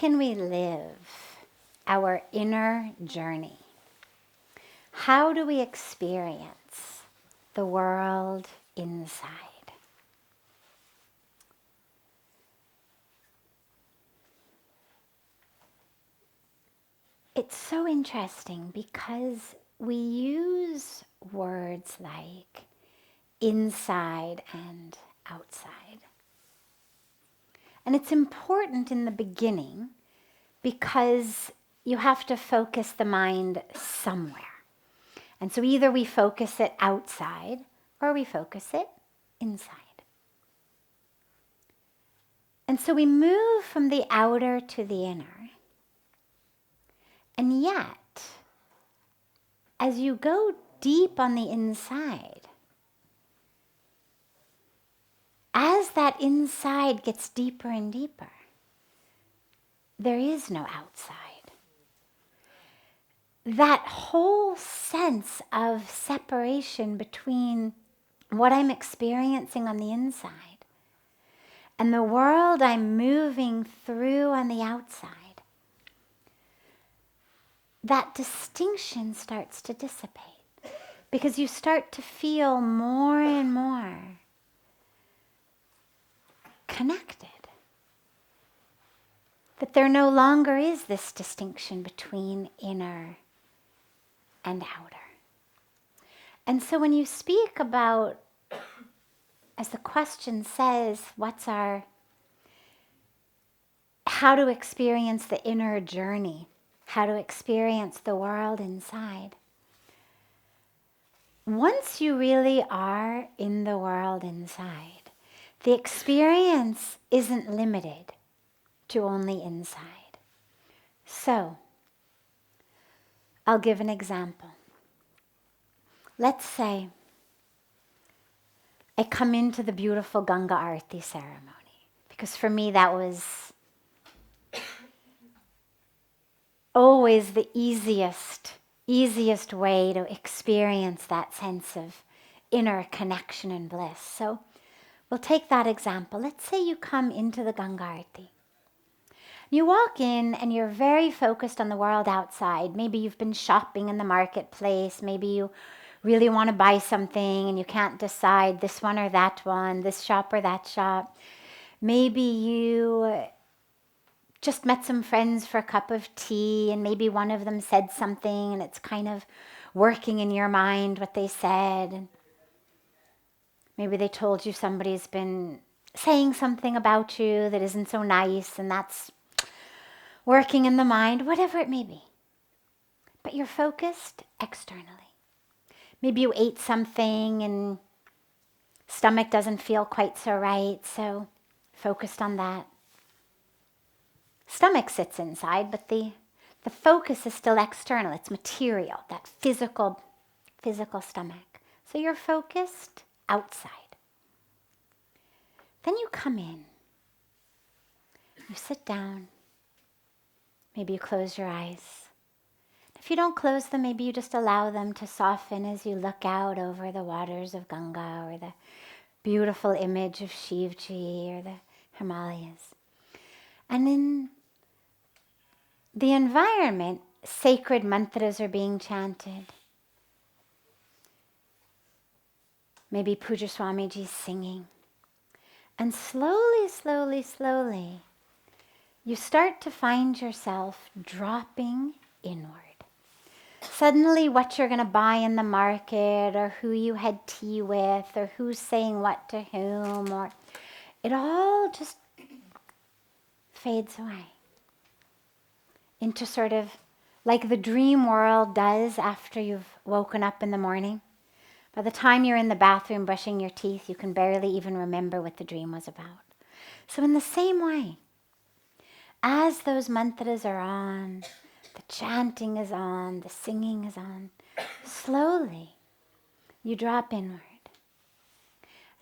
can we live our inner journey? How do we experience the world inside? It's so interesting because we use words like inside and outside. And it's important in the beginning because you have to focus the mind somewhere. And so either we focus it outside or we focus it inside. And so we move from the outer to the inner. And yet, as you go deep on the inside, as that inside gets deeper and deeper, there is no outside. That whole sense of separation between what I'm experiencing on the inside and the world I'm moving through on the outside, that distinction starts to dissipate because you start to feel more and more connected. That there no longer is this distinction between inner and outer. And so when you speak about, as the question says, how to experience the inner journey, how to experience the world inside. Once you really are in the world inside, the experience isn't limited to only inside. So, I'll give an example. Let's say I come into the beautiful Ganga Aarti ceremony, because for me that was always the easiest way to experience that sense of inner connection and bliss. So we'll take that example. Let's say you come into the Ganga Aarti. You walk in and you're very focused on the world outside. Maybe you've been shopping in the marketplace. Maybe you really want to buy something and you can't decide this one or that one, this shop or that shop. Maybe you just met some friends for a cup of tea and maybe one of them said something and it's kind of working in your mind what they said. And maybe they told you somebody's been saying something about you that isn't so nice and that's working in the mind, whatever it may be. But you're focused externally. Maybe you ate something and stomach doesn't feel quite so right, so focused on that. Stomach sits inside, but the focus is still external. It's material, that physical stomach. So you're focused outside. Then you come in. You sit down. Maybe you close your eyes. If you don't close them, maybe you just allow them to soften as you look out over the waters of Ganga or the beautiful image of Shivji or the Himalayas. And in the environment, sacred mantras are being chanted. Maybe Puja Swamiji's singing. And slowly, you start to find yourself dropping inward. Suddenly what you're going to buy in the market or who you had tea with or who's saying what to whom, or it all just fades away into sort of like the dream world does after you've woken up in the morning. By the time you're in the bathroom brushing your teeth, you can barely even remember what the dream was about. So in the same way, as those mantras are on, the chanting is on, the singing is on, slowly you drop inward.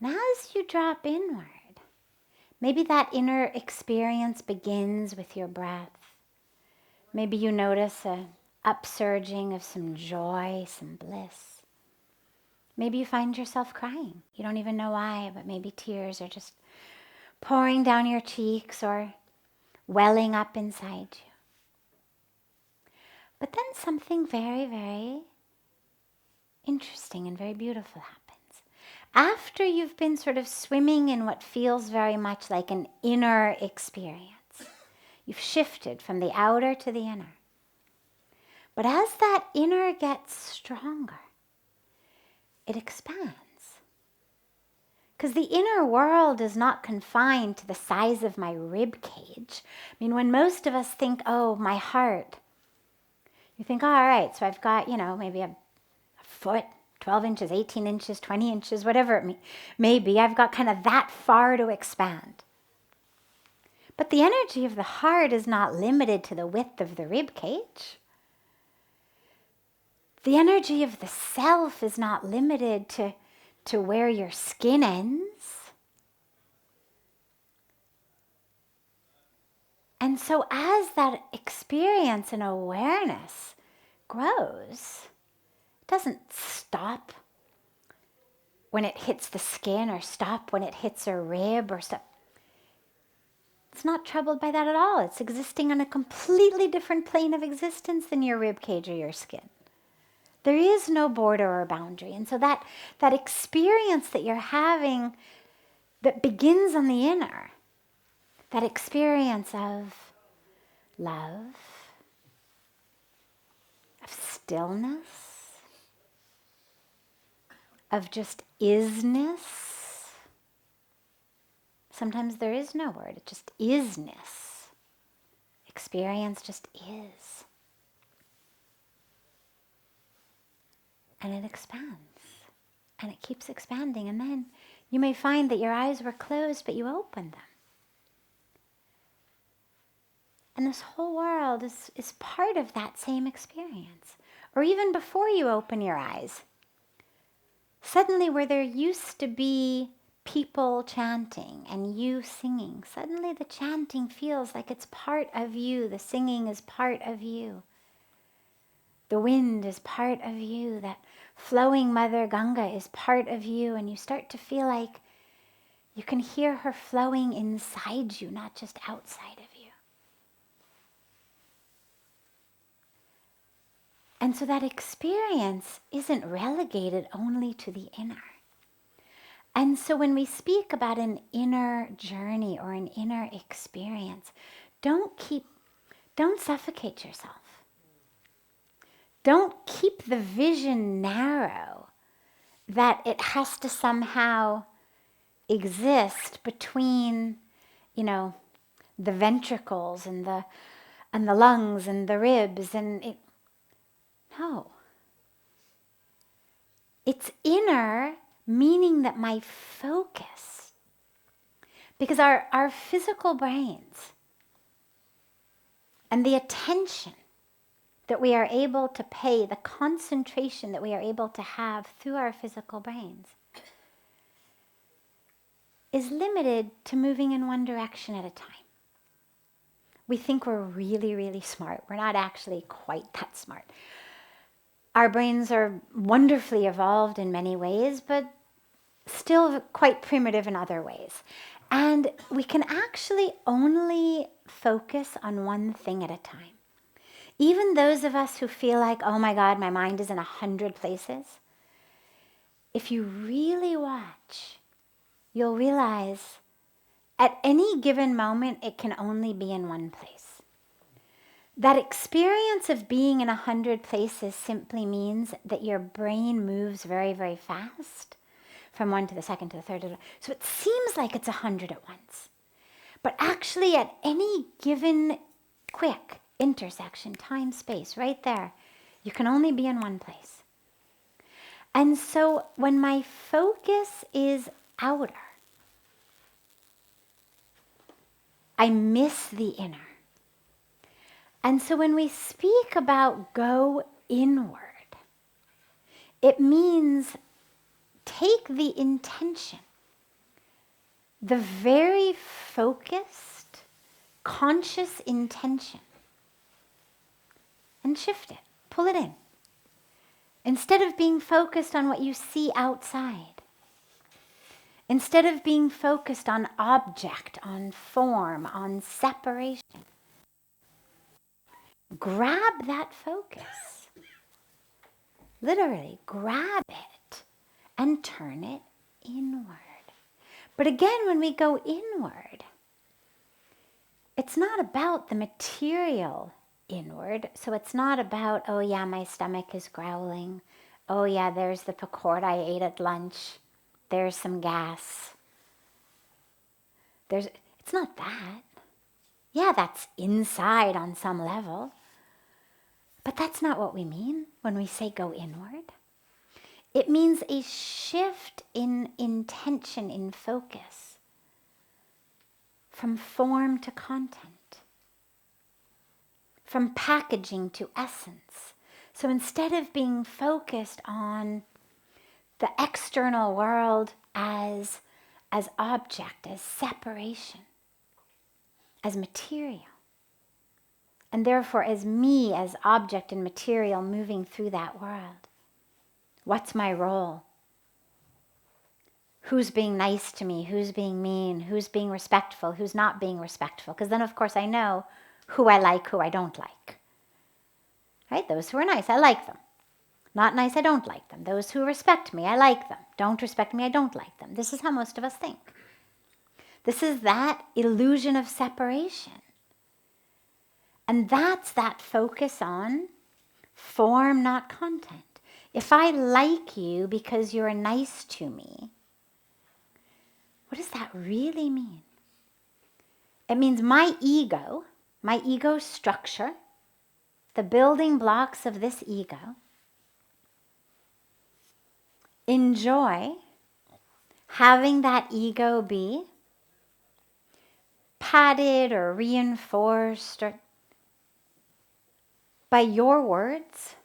And as you drop inward, maybe that inner experience begins with your breath. Maybe you notice an upsurging of some joy, some bliss. Maybe you find yourself crying. You don't even know why, but maybe tears are just pouring down your cheeks, or welling up inside you. But then something very, very interesting and very beautiful happens. After you've been sort of swimming in what feels very much like an inner experience, you've shifted from the outer to the inner. But as that inner gets stronger, it expands. Because the inner world is not confined to the size of my rib cage. I mean, when most of us think, oh, my heart, you think, oh, all right, so I've got, maybe a foot, 12 inches, 18 inches, 20 inches, whatever it may be. I've got kind of that far to expand. But the energy of the heart is not limited to the width of the rib cage. The energy of the self is not limited to where your skin ends. And so as that experience and awareness grows, it doesn't stop when it hits the skin or stop when it hits a rib or stop. It's not troubled by that at all. It's existing on a completely different plane of existence than your rib cage or your skin. There is no border or boundary. And so that experience that you're having that begins on the inner, that experience of love, of stillness, of just isness. Sometimes there is no word, it just isness. Experience just is. And it expands. And it keeps expanding. And then you may find that your eyes were closed, but you opened them. And this whole world is part of that same experience. Or even before you open your eyes, suddenly where there used to be people chanting and you singing, suddenly the chanting feels like it's part of you. The singing is part of you. The wind is part of you. That flowing Mother Ganga is part of you. And you start to feel like you can hear her flowing inside you, not just outside of you. And so that experience isn't relegated only to the inner. And so when we speak about an inner journey or an inner experience, don't suffocate yourself. Don't keep the vision narrow that it has to somehow exist between, the ventricles and the lungs and the ribs no. It's inner, meaning that my focus, because our physical brains and the attention that we are able to pay, the concentration that we are able to have through our physical brains, is limited to moving in one direction at a time. We think we're really, really smart. We're not actually quite that smart. Our brains are wonderfully evolved in many ways, but still quite primitive in other ways. And we can actually only focus on one thing at a time. Even those of us who feel like, oh my God, my mind is in 100 places, if you really watch, you'll realize at any given moment, it can only be in one place. That experience of being in 100 places simply means that your brain moves very, very fast from one to the second to the third. So it seems like it's 100 at once. But actually at any given quick intersection, time, space, right there, you can only be in one place. And so when my focus is outer, I miss the inner. And so when we speak about go inward, it means take the intention, the very focused, conscious intention, and shift it, pull it in. Instead of being focused on what you see outside, Instead of being focused on object, on form, on separation, grab that focus. Literally, grab it and turn it inward. But again, when we go inward, it's not about the material inward. So it's not about, oh yeah, my stomach is growling. Oh yeah, there's the pakora I ate at lunch. There's some gas. It's not that. Yeah, that's inside on some level. But that's not what we mean when we say go inward. It means a shift in intention, in focus, from form to content, from packaging to essence. So instead of being focused on the external world as object, as separation, as material, and therefore as me, as object and material moving through that world. What's my role? Who's being nice to me? Who's being mean? Who's being respectful? Who's not being respectful? Because then, of course, I know who I like, who I don't like. Right? Those who are nice, I like them. Not nice, I don't like them. Those who respect me, I like them. Don't respect me, I don't like them. This is how most of us think. This is that illusion of separation. And that's that focus on form, not content. If I like you because you're nice to me, what does that really mean? It means my ego structure, the building blocks of this ego, enjoy having that ego be padded or reinforced or by your words,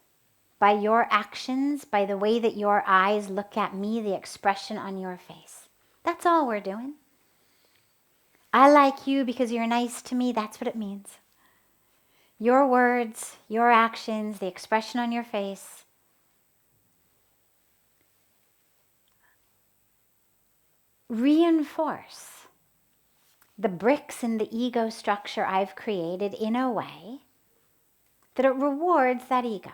by your actions, by the way that your eyes look at me, the expression on your face. That's all we're doing. I like you because you're nice to me. That's what it means. Your words, your actions, the expression on your face reinforce the bricks in the ego structure I've created in a way that it rewards that ego.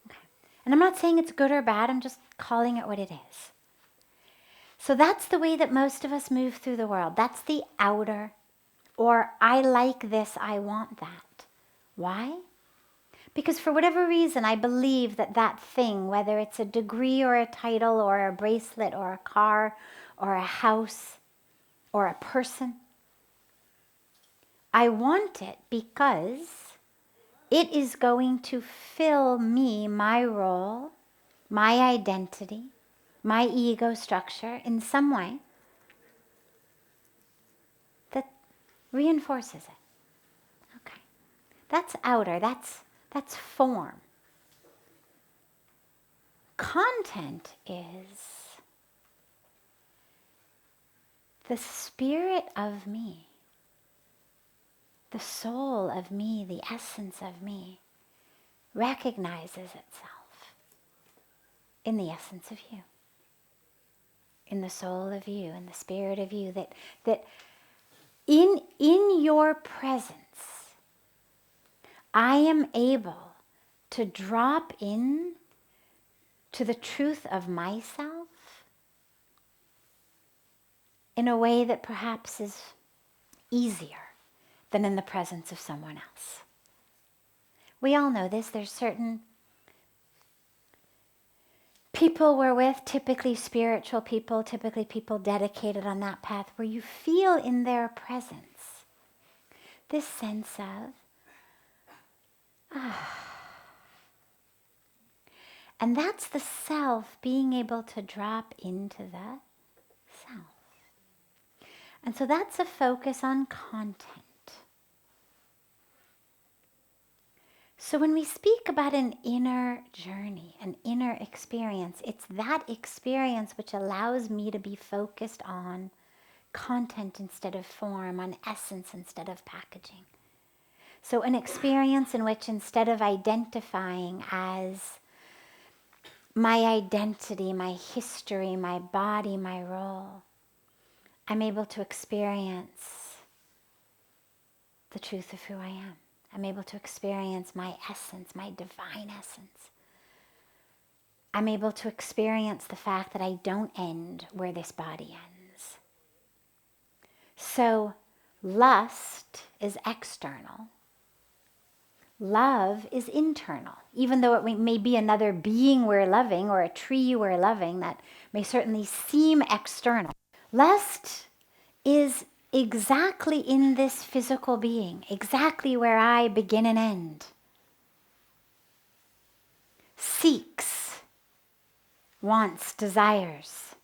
Okay. And I'm not saying it's good or bad, I'm just calling it what it is. So that's the way that most of us move through the world. That's the outer, or I like this, I want that. Why? Because for whatever reason, I believe that that thing, whether it's a degree or a title or a bracelet or a car or a house or a person, I want it because it is going to fill me, my role, my identity, my ego structure in some way that reinforces it. Okay. That's outer, that's form. Content is the spirit of me, the soul of me, the essence of me, recognizes itself in the essence of you, in the soul of you, in the spirit of you, that in your presence, I am able to drop in to the truth of myself in a way that perhaps is easier than in the presence of someone else. We all know this. There's certain people we're with, typically spiritual people, typically people dedicated on that path, where you feel in their presence this sense of, and that's the self being able to drop into the self. And so that's a focus on content. So when we speak about an inner journey, an inner experience, it's that experience which allows me to be focused on content instead of form, on essence instead of packaging. So an experience in which instead of identifying as my identity, my history, my body, my role. I'm able to experience the truth of who I am. I'm able to experience my essence, my divine essence. I'm able to experience the fact that I don't end where this body ends. So lust is external. Love is internal. Even though it may be another being we're loving or a tree we're loving, that may certainly seem external. Lust is exactly in this physical being, exactly where I begin and end. Seeks, wants, desires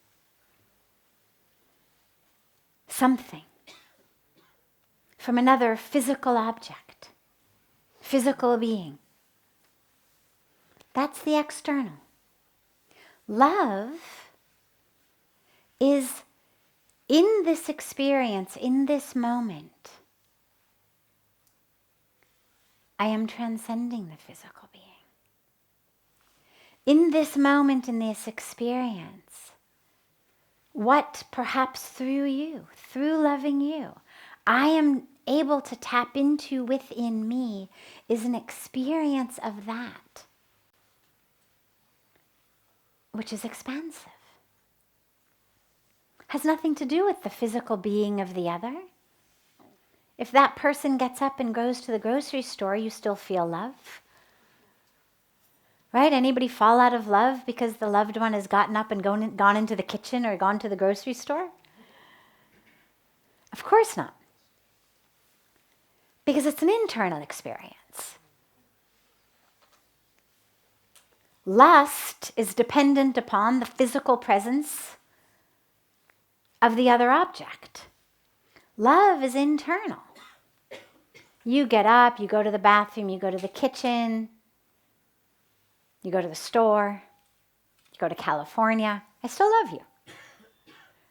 something from another physical object, physical being. That's the external. Love is in this experience, in this moment, I am transcending the physical being. In this moment, in this experience, what perhaps through you, through loving you, I am able to tap into within me is an experience of that, which is expansive. Has nothing to do with the physical being of the other. If that person gets up and goes to the grocery store, you still feel love. Right? Anybody fall out of love because the loved one has gotten up and gone into the kitchen or gone to the grocery store? Of course not. Because it's an internal experience. Lust is dependent upon the physical presence of the other object. Love is internal. You get up, you go to the bathroom, you go to the kitchen, you go to the store, you go to California. I still love you.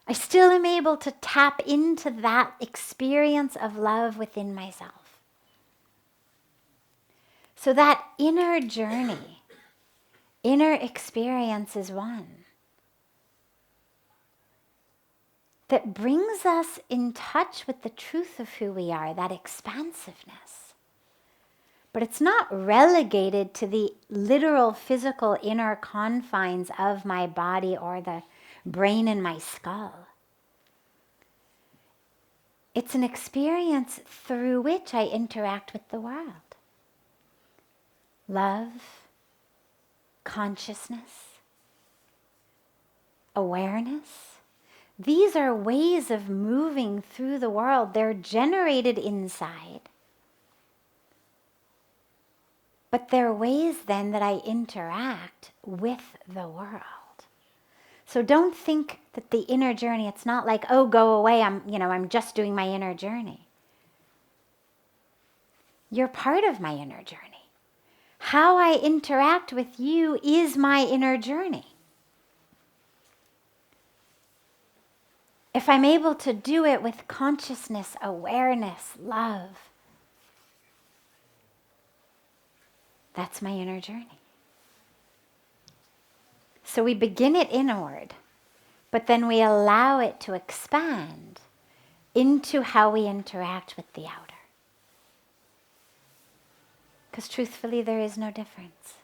I still am able to tap into that experience of love within myself. So that inner journey, inner experience is one that brings us in touch with the truth of who we are, that expansiveness. But it's not relegated to the literal physical inner confines of my body or the brain in my skull. It's an experience through which I interact with the world. Love, consciousness, awareness. These are ways of moving through the world. They're generated inside. But they're ways then that I interact with the world. So don't think that the inner journey, it's not like, oh, go away, I'm just doing my inner journey. You're part of my inner journey. How I interact with you is my inner journey. If I'm able to do it with consciousness, awareness, love, that's my inner journey. So we begin it inward, but then we allow it to expand into how we interact with the outer. Because truthfully, there is no difference.